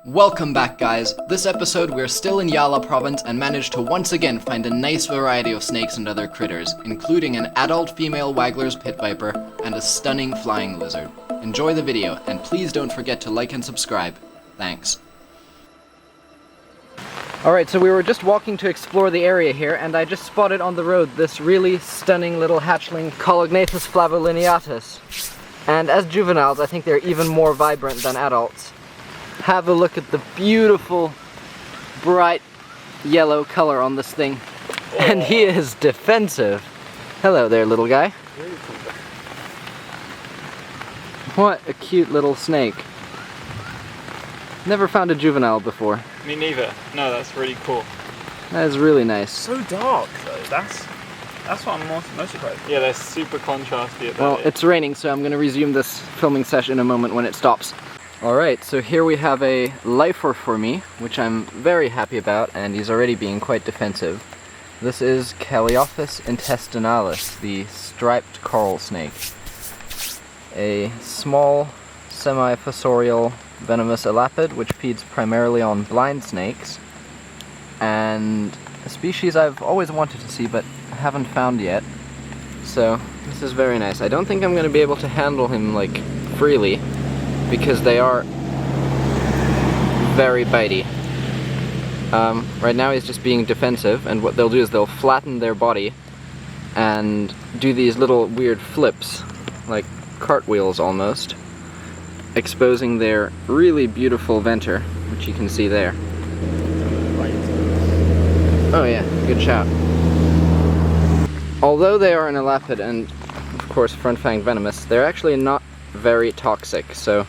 Welcome back, guys. This episode we're still in Yala province and managed to once again find a nice variety of snakes and other critters, including an adult female Wagler's pit viper and a stunning flying lizard. Enjoy the video, and please don't forget to like and subscribe. Thanks. Alright, so we were just walking to explore the area here, and I just spotted on the road this really stunning little hatchling Colognathus flavolineatus. And as juveniles, I think they're even more vibrant than adults. Have a look at the beautiful, bright yellow color on this thing. And he is defensive. Hello there, little guy. What a cute little snake. Never found a juvenile before. Me neither. No, that's really cool. That is really nice. So dark though. That's what I'm most surprised. Yeah, they're super contrasty at that. Well, it's raining, so I'm going to resume this filming session in a moment when it stops. Alright, so here we have a lifer for me, which I'm very happy about, and he's already being quite defensive. This is Caliophis intestinalis, the striped coral snake. A small, semi-fossorial venomous elapid, which feeds primarily on blind snakes, and a species I've always wanted to see but haven't found yet. So, this is very nice. I don't think I'm going to be able to handle him, like, freely, because they are very bitey. Right now he's just being defensive, and what they'll do is they'll flatten their body and do these little weird flips, like cartwheels almost, exposing their really beautiful venter, which you can see there. Oh yeah, good shot. Although they are an elapid and, of course, front-fang venomous, they're actually not very toxic, so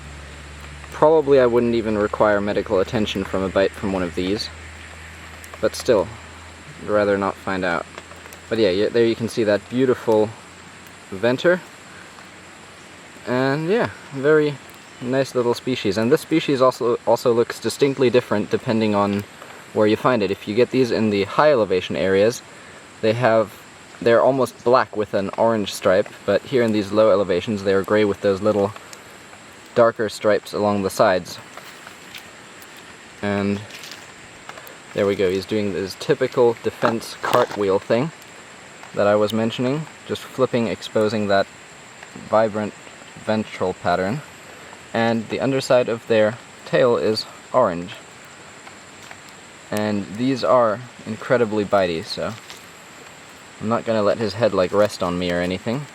probably I wouldn't even require medical attention from a bite from one of these. But still, I'd rather not find out. But yeah, there you can see that beautiful venter. And yeah, very nice little species. And this species also looks distinctly different depending on where you find it. If you get these in the high elevation areas, they're almost black with an orange stripe, but here in these low elevations they're gray with those little darker stripes along the sides. And there we go, he's doing this typical defense cartwheel thing that I was mentioning, just flipping, exposing that vibrant ventral pattern. And the underside of their tail is orange. And these are incredibly bitey, so I'm not gonna let his head like rest on me or anything.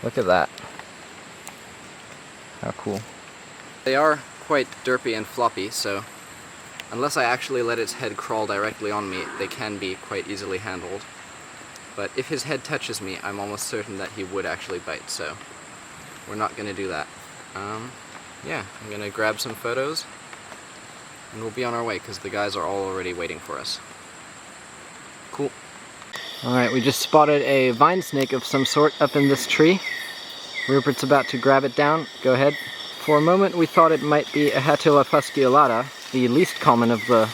Look at that. How cool. They are quite derpy and floppy, so unless I actually let its head crawl directly on me, they can be quite easily handled. But if his head touches me, I'm almost certain that he would actually bite, so we're not gonna do that. Yeah, I'm gonna grab some photos and we'll be on our way because the guys are all already waiting for us. Cool. Alright, we just spotted a vine snake of some sort up in this tree. Rupert's about to grab it down. Go ahead. For a moment we thought it might be a Hatula fusculata, the least common of the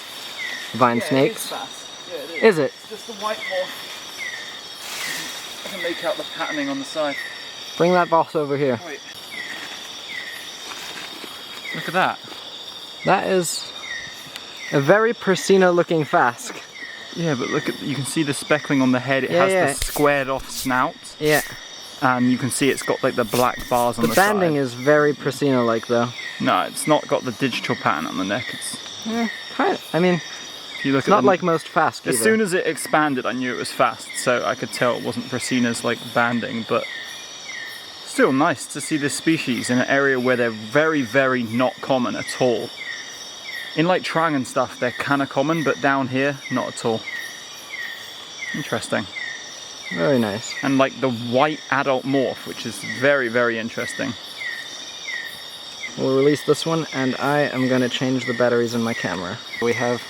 vine snakes. It is fast. Yeah, it is. Is it? It's just the white moth. I can make out the patterning on the side. Bring that boss over here. Wait. Look at that. That is a very Persina looking fask. Yeah, but look at, you can see the speckling on the head. It has the squared off snout. Yeah. And you can see it's got like the black bars on the side. The banding is very Persina like though. No, it's not got the digital pattern on the neck. It's kind of. I mean, if you look it's not like most fask As soon as it expanded, I knew it was fast, so I could tell it wasn't Persina's like banding, but still nice to see this species in an area where they're very, very not common at all. In like Trang and stuff, they're kind of common, but down here, not at all. Interesting. Very nice. And like the white adult morph, which is very, very interesting. We'll release this one, and I am going to change the batteries in my camera. We have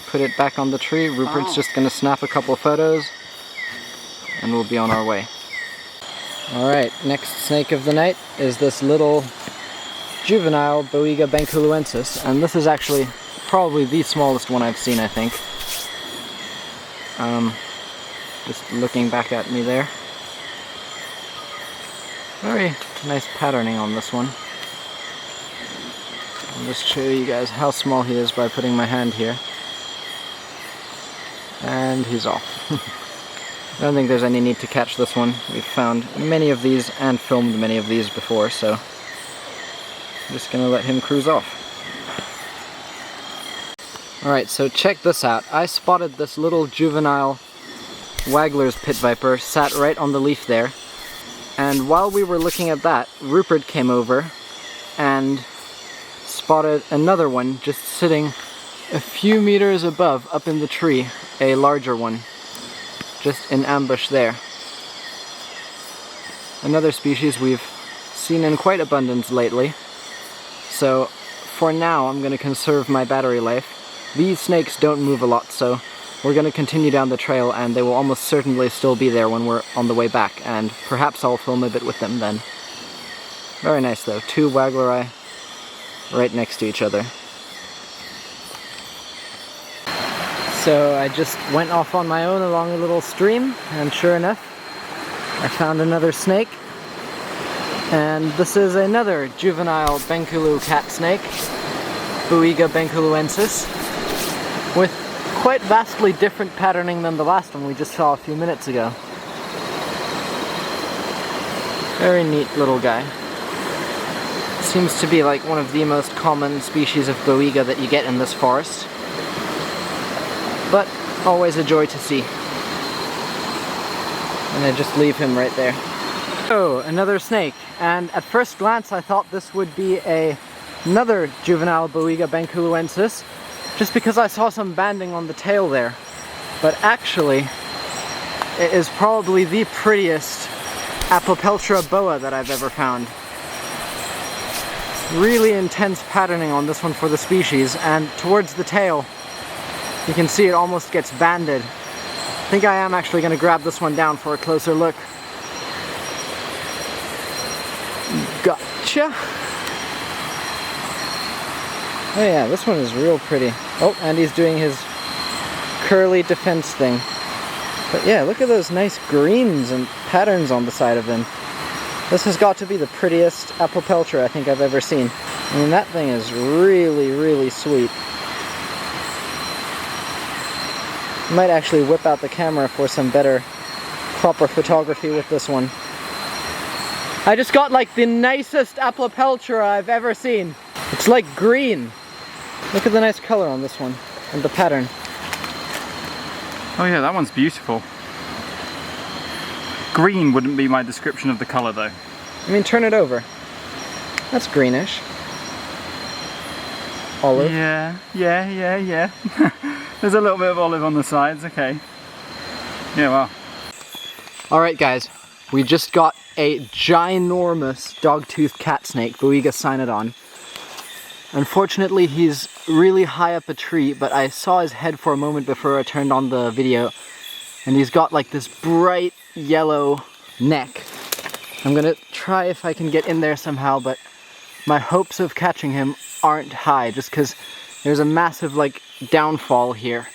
put it back on the tree. Rupert's just going to snap a couple of photos, and we'll be on our way. Alright, next snake of the night is this little juvenile Boiga bankuluensis, and this is actually probably the smallest one I've seen, I think. Just looking back at me there. Very nice patterning on this one. I'll just show you guys how small he is by putting my hand here. And he's off. I don't think there's any need to catch this one. We've found many of these and filmed many of these before, so I'm just gonna let him cruise off. Alright, so check this out. I spotted this little juvenile Wagler's Pit Viper sat right on the leaf there. And while we were looking at that, Rupert came over and spotted another one just sitting a few meters above, up in the tree, a larger one, just in ambush there. Another species we've seen in quite abundance lately. So for now I'm going to conserve my battery life. These snakes don't move a lot, so we're going to continue down the trail, and they will almost certainly still be there when we're on the way back, and perhaps I'll film a bit with them then. Very nice though, two Wagleri right next to each other. So I just went off on my own along a little stream, and sure enough, I found another snake. And this is another juvenile Bengkulu cat snake, Boiga benkuluensis, with quite vastly different patterning than the last one we just saw a few minutes ago. Very neat little guy. Seems to be like one of the most common species of Boiga that you get in this forest. But always a joy to see. And I just leave him right there. Oh, another snake. And at first glance I thought this would be another juvenile Boiga benkuluensis, just because I saw some banding on the tail there. But actually, it is probably the prettiest Apopeltra boa that I've ever found. Really intense patterning on this one for the species, and towards the tail, you can see it almost gets banded. I think I am actually going to grab this one down for a closer look. Gotcha! Oh yeah, this one is real pretty. Oh, and he's doing his curly defense thing. But yeah, look at those nice greens and patterns on the side of him. This has got to be the prettiest Apopeltra I think I've ever seen. I mean, that thing is really, really sweet. I might actually whip out the camera for some better, proper photography with this one. I just got like the nicest Apopeltra I've ever seen. It's like green. Look at the nice color on this one, and the pattern. Oh yeah, that one's beautiful. Green wouldn't be my description of the color though. I mean, turn it over. That's greenish. Olive. Yeah. There's a little bit of olive on the sides, okay. Yeah, well. Alright guys, we just got a ginormous dog-toothed cat snake, Boiga cynodon. Unfortunately, he's really high up a tree, but I saw his head for a moment before I turned on the video, and he's got like this bright yellow neck. I'm gonna try if I can get in there somehow, but my hopes of catching him aren't high, just because there's a massive like downfall here.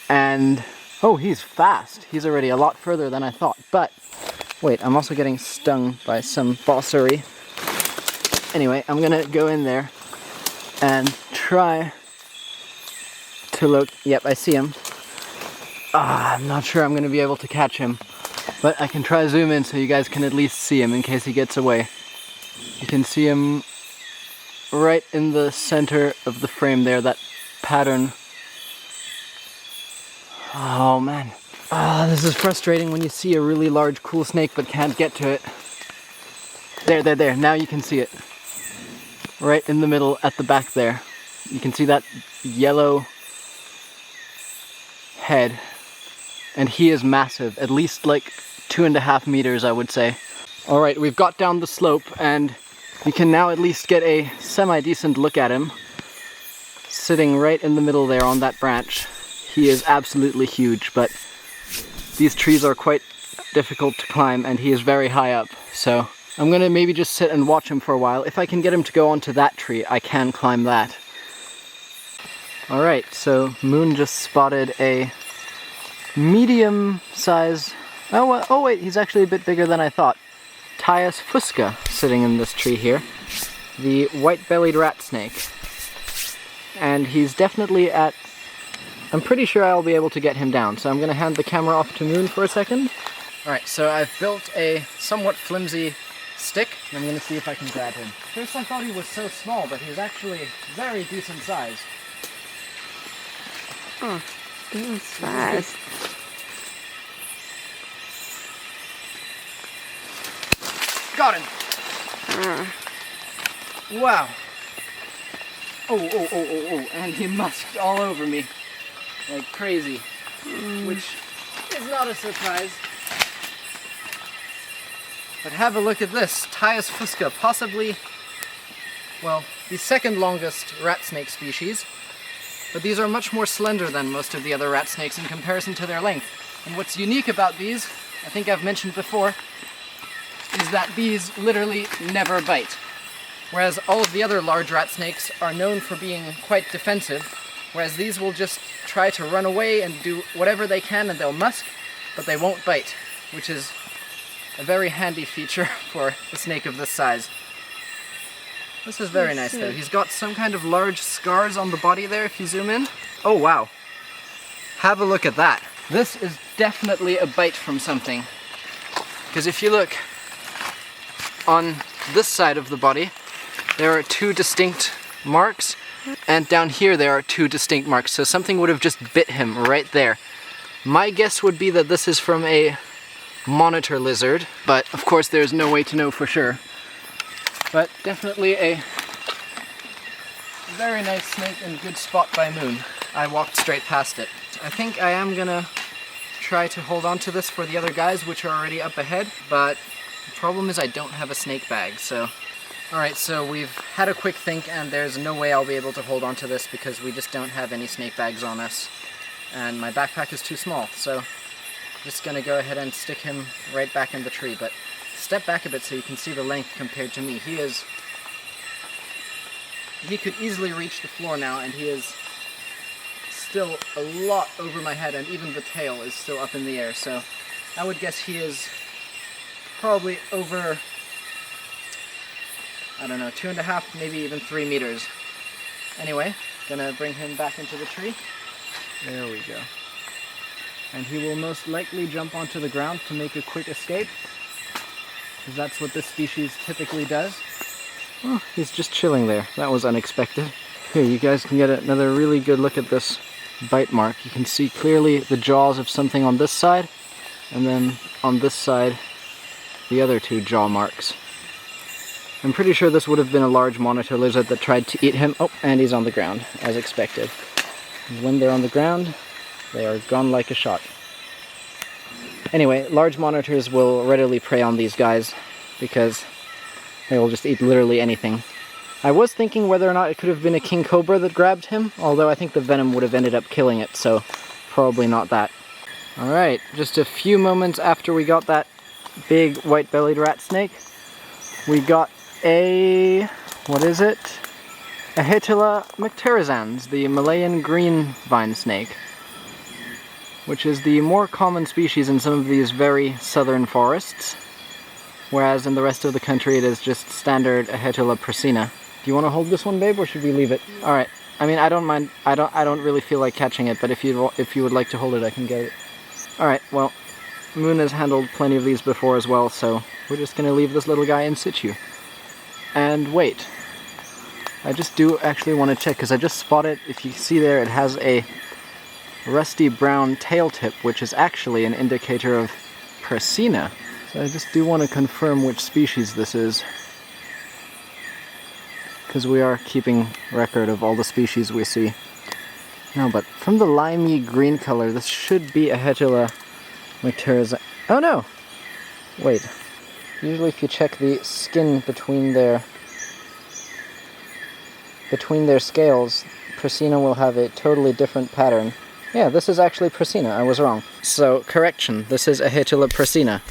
And oh, he's fast. He's already a lot further than I thought. But wait, I'm also getting stung by some bossery. Anyway, I'm gonna go in there and try to look. Yep, I see him. I'm not sure I'm gonna be able to catch him, but I can try zoom in so you guys can at least see him in case he gets away. You can see him right in the center of the frame there, that pattern. Oh man. This is frustrating when you see a really large cool snake but can't get to it. There, now you can see it. Right in the middle at the back there. You can see that yellow head. And he is massive, at least like 2.5 meters I would say. Alright, we've got down the slope and you can now at least get a semi-decent look at him. Sitting right in the middle there on that branch. He is absolutely huge, but these trees are quite difficult to climb and he is very high up. So I'm gonna maybe just sit and watch him for a while. If I can get him to go onto that tree, I can climb that. Alright, so Moon just spotted a medium size, oh wait, he's actually a bit bigger than I thought. Tyus fusca sitting in this tree here. the white-bellied rat snake. And he's definitely at... I'm pretty sure I'll be able to get him down, so I'm going to hand the camera off to Moon for a second. Alright, so I've built a somewhat flimsy stick, and I'm going to see if I can grab him. First I thought he was so small, but he's actually very decent size. Oh, that was fast. Got him! Wow! Oh, and he musked all over me. Like crazy. Which is not a surprise. But have a look at this. Thais fusca, possibly, well, the second longest rat snake species. But these are much more slender than most of the other rat snakes in comparison to their length. And what's unique about these, I think I've mentioned before, is that these literally never bite. Whereas all of the other large rat snakes are known for being quite defensive, whereas these will just try to run away and do whatever they can and they'll musk, but they won't bite, which is a very handy feature for a snake of this size. This is very nice though. He's got some kind of large scars on the body there if you zoom in. Oh wow. Have a look at that. This is definitely a bite from something. Because if you look on this side of the body, there are two distinct marks, and down here there are two distinct marks, so something would have just bit him right there. My guess would be that this is from a monitor lizard, but of course there's no way to know for sure. But definitely a very nice snake and good spot by Moon. I walked straight past it. I think I am gonna try to hold on to this for the other guys, which are already up ahead, but the problem is I don't have a snake bag, so... Alright, so we've had a quick think, and there's no way I'll be able to hold on to this because we just don't have any snake bags on us. And my backpack is too small, so I'm just gonna go ahead and stick him right back in the tree, but step back a bit so you can see the length compared to me. He could easily reach the floor now, and he is still a lot over my head, and even the tail is still up in the air, so I would guess he is probably over, I don't know, 2.5, maybe even 3 meters. Anyway, gonna bring him back into the tree. There we go. And he will most likely jump onto the ground to make a quick escape, because that's what this species typically does. Oh, he's just chilling there. That was unexpected. Here, you guys can get another really good look at this bite mark. You can see clearly the jaws of something on this side, and then on this side, the other two jaw marks. I'm pretty sure this would have been a large monitor lizard that tried to eat him. Oh, and he's on the ground, as expected. And when they're on the ground, they are gone like a shot. Anyway, large monitors will readily prey on these guys because they will just eat literally anything. I was thinking whether or not it could have been a king cobra that grabbed him, although I think the venom would have ended up killing it, so probably not that. Alright, just a few moments after we got that big white-bellied rat snake, we got a... what is it? A Hatchling mycterizans, the Malayan green vine snake, which is the more common species in some of these very southern forests, whereas in the rest of the country it is just standard Hatchling prasina. Do you want to hold this one, babe, or should we leave it? All right. I mean, I don't mind. I don't really feel like catching it, but if you would like to hold it, I can get it. All right. Well, Moon has handled plenty of these before as well, so we're just gonna leave this little guy in situ. And wait. I just do actually want to check, because I just spotted, if you see there, it has a rusty brown tail tip, which is actually an indicator of prasina. So I just do want to confirm which species this is, because we are keeping record of all the species we see. No, but from the limey green color, this should be a Hatchling mycterizans. Oh no! Wait. Usually if you check the skin between their scales, prasina will have a totally different pattern. Yeah, this is actually prasina. I was wrong. So, correction. This is a Hatchling prasina.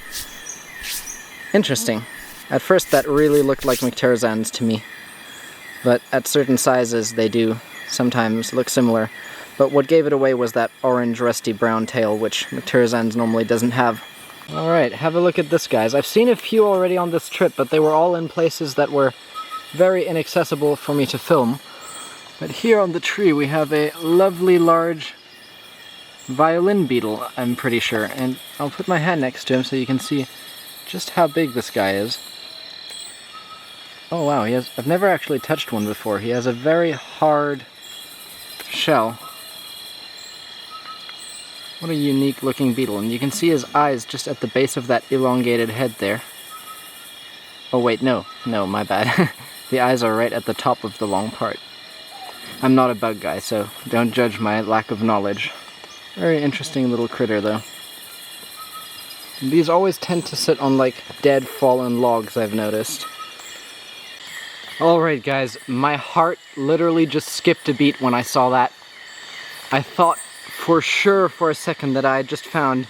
Interesting. At first that really looked like mycterizans to me. But at certain sizes they do sometimes look similar. But what gave it away was that orange rusty brown tail, which mycterizans normally doesn't have. Alright, have a look at this, guys. I've seen a few already on this trip, but they were all in places that were very inaccessible for me to film. But here on the tree we have a lovely large violin beetle, I'm pretty sure. And I'll put my hand next to him so you can see just how big this guy is. Oh wow, I've never actually touched one before. He has a very hard shell. What a unique looking beetle, and you can see his eyes just at the base of that elongated head there. Oh wait, no, my bad. The eyes are right at the top of the long part. I'm not a bug guy, so don't judge my lack of knowledge. Very interesting little critter though. These always tend to sit on like dead fallen logs, I've noticed. Alright guys, my heart literally just skipped a beat when I saw that. I thought for sure for a second that I had just found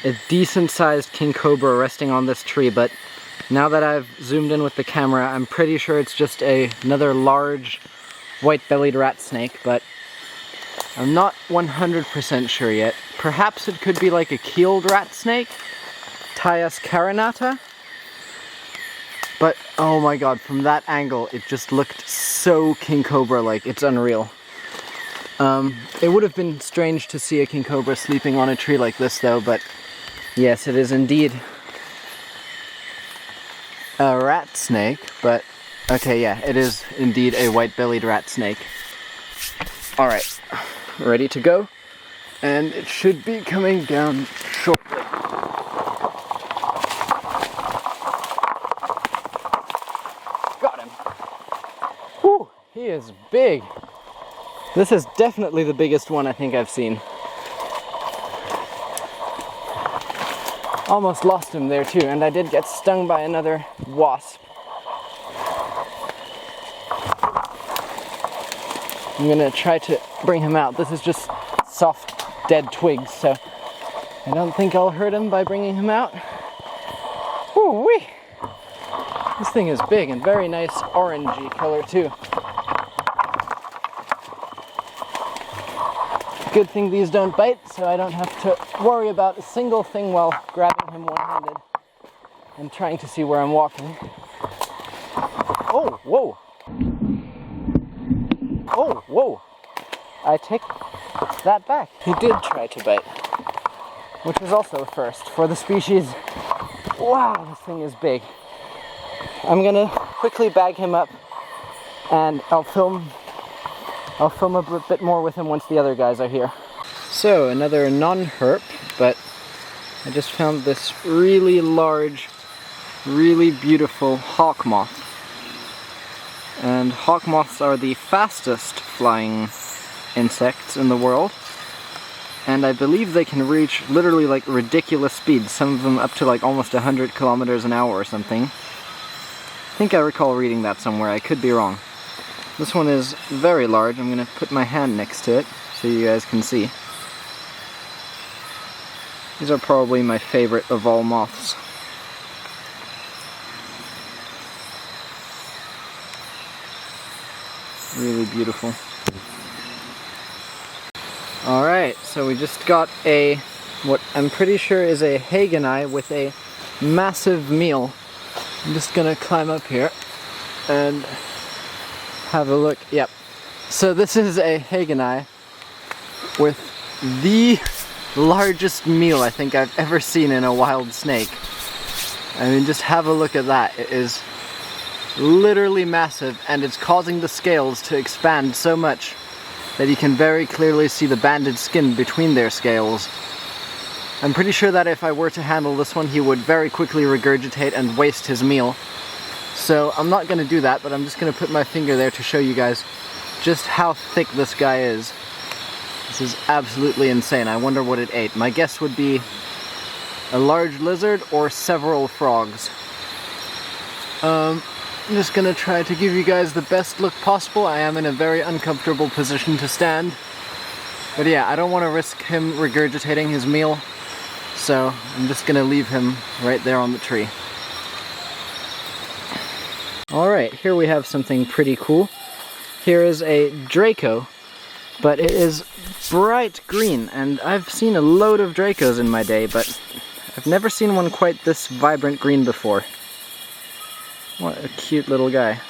a decent sized king cobra resting on this tree, but now that I've zoomed in with the camera, I'm pretty sure it's just another large white-bellied rat snake, but I'm not 100% sure yet. Perhaps it could be like a keeled rat snake, Tyas carinata, but oh my god, from that angle it just looked so king cobra-like, it's unreal. It would have been strange to see a king cobra sleeping on a tree like this though, but yes, it is indeed a rat snake, but okay, yeah, it is indeed a white-bellied rat snake. Alright, ready to go, and it should be coming down shortly. Got him! Whew, he is big! This is definitely the biggest one I think I've seen. Almost lost him there too, and I did get stung by another wasp. I'm gonna try to bring him out. This is just soft, dead twigs, so I don't think I'll hurt him by bringing him out. Woo-wee! This thing is big and very nice orangey color too. Good thing these don't bite, so I don't have to worry about a single thing while grabbing him one-handed and trying to see where I'm walking. Oh, whoa! Oh, whoa! I take that back. He did try to bite, which is also a first for the species. Wow, this thing is big. I'm gonna quickly bag him up and I'll film a bit more with him once the other guys are here. So, another non-herp, but I just found this really large, really beautiful hawkmoth. And hawkmoths are the fastest flying insects in the world. And I believe they can reach literally like ridiculous speeds, some of them up to like almost 100 kilometers an hour or something. I think I recall reading that somewhere, I could be wrong. This one is very large. I'm going to put my hand next to it so you guys can see. These are probably my favorite of all moths. Really beautiful. Alright, so we just got what I'm pretty sure is a Hagenai with a massive meal. I'm just going to climb up here and have a look. Yep. So this is a Hagenai with the largest meal I think I've ever seen in a wild snake. I mean, just have a look at that. It is literally massive, and it's causing the scales to expand so much that you can very clearly see the banded skin between their scales. I'm pretty sure that if I were to handle this one, he would very quickly regurgitate and waste his meal. So I'm not going to do that, but I'm just going to put my finger there to show you guys just how thick this guy is. This is absolutely insane. I wonder what it ate. My guess would be a large lizard or several frogs. I'm just going to try to give you guys the best look possible. I am in a very uncomfortable position to stand. But yeah, I don't want to risk him regurgitating his meal. So I'm just going to leave him right there on the tree. Alright, here we have something pretty cool. Here is a draco, but it is bright green, and I've seen a load of dracos in my day, but I've never seen one quite this vibrant green before. What a cute little guy.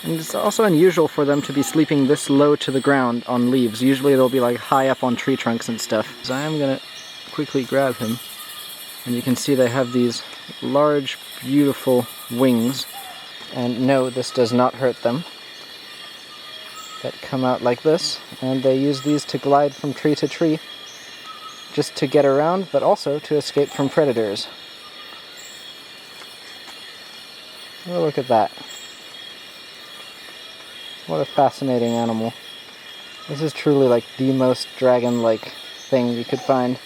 And it's also unusual for them to be sleeping this low to the ground on leaves. Usually they'll be like high up on tree trunks and stuff. So I am gonna quickly grab him. And you can see they have these large, beautiful wings. And no, this does not hurt them. That come out like this. And they use these to glide from tree to tree. Just to get around, but also to escape from predators. Oh, look at that. What a fascinating animal. This is truly like the most dragon-like thing you could find.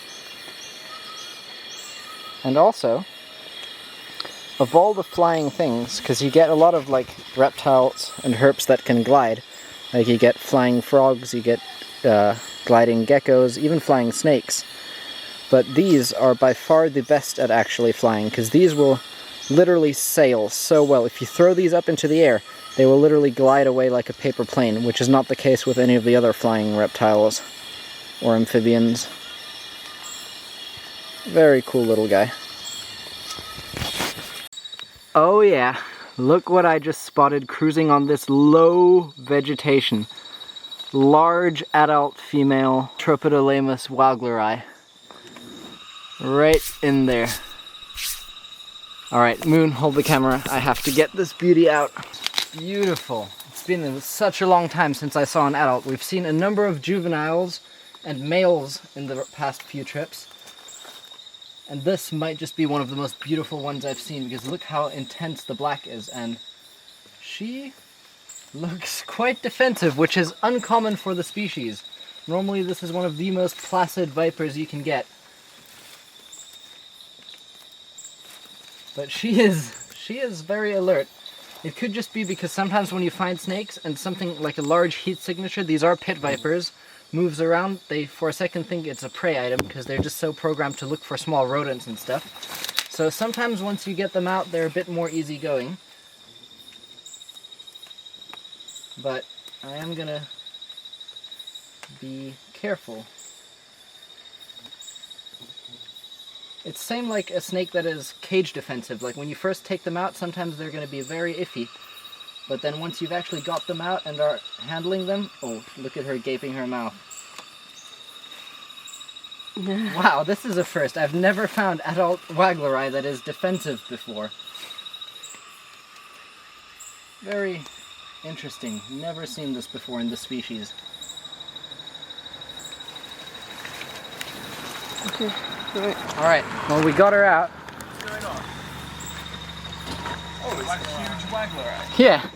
And also, of all the flying things, because you get a lot of like reptiles and herps that can glide. Like you get flying frogs, you get gliding geckos, even flying snakes. But these are by far the best at actually flying, because these will literally sail so well. If you throw these up into the air, they will literally glide away like a paper plane, which is not the case with any of the other flying reptiles or amphibians. Very cool little guy. Oh yeah, look what I just spotted cruising on this low vegetation. Large adult female Tropidolaemus wagleri. Right in there. Alright, Moon, hold the camera. I have to get this beauty out. Beautiful. It's been such a long time since I saw an adult. We've seen a number of juveniles and males in the past few trips. And this might just be one of the most beautiful ones I've seen, because look how intense the black is, and she looks quite defensive, which is uncommon for the species. Normally this is one of the most placid vipers you can get. But she is very alert. It could just be because sometimes when you find snakes and something like a large heat signature, these are pit vipers, moves around, they for a second think it's a prey item because they're just so programmed to look for small rodents and stuff. So sometimes once you get them out, they're a bit more easygoing. But I am gonna be careful. It's same like a snake that is cage defensive. Like when you first take them out, sometimes they're going to be very iffy. But then once you've actually got them out and are handling them, oh, look at her gaping her mouth. Wow, this is a first. I've never found adult wagleri that is defensive before. Very interesting. Never seen this before in this species. Okay. Alright, well we got her out. What's going on? Oh, it's like a huge waggler. Yeah.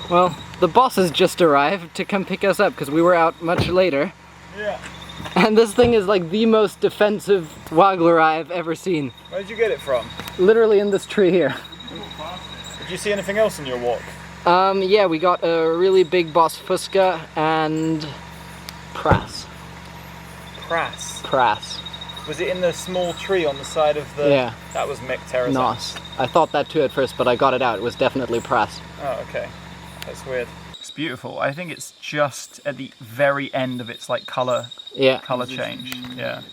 Well, the boss has just arrived to come pick us up because we were out much later. Yeah. And this thing is like the most defensive waggler I've ever seen. Where did you get it from? Literally in this tree here. Did you see anything else on your walk? Yeah, we got a really big boss fusca and prass. Prass. Was it in the small tree on the side of the... Yeah. That was Mecterazine. Nos. I thought that too at first, but I got it out. It was definitely prass. Oh, okay. That's weird. It's beautiful. I think it's just at the very end of its like color change. Yeah.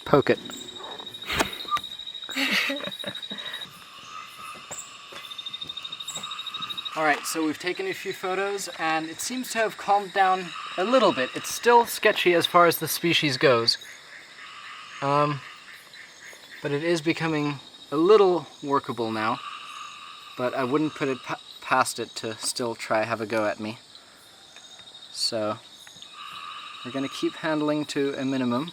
Poke it. Alright, so we've taken a few photos and it seems to have calmed down a little bit. It's still sketchy as far as the species goes. But it is becoming a little workable now. But I wouldn't put it past it to still try have a go at me. So we're going to keep handling to a minimum.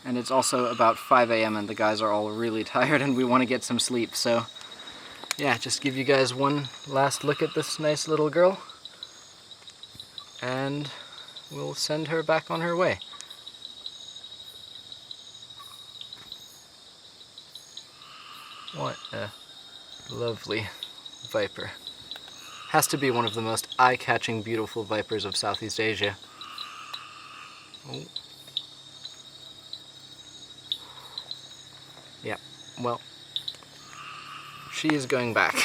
And it's also about 5 AM and the guys are all really tired and we want to get some sleep. So yeah, just give you guys one last look at this nice little girl. And we'll send her back on her way. What a lovely viper. Has to be one of the most eye-catching, beautiful vipers of Southeast Asia. Oh. Yeah, well, she is going back.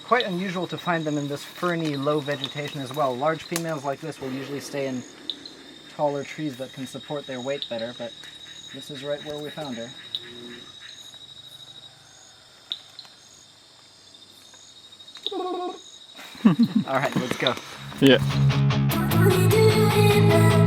Quite unusual to find them in this ferny, low vegetation as well. Large females like this will usually stay in taller trees that can support their weight better, but this is right where we found her. Alright, let's go. Yeah. What we do in the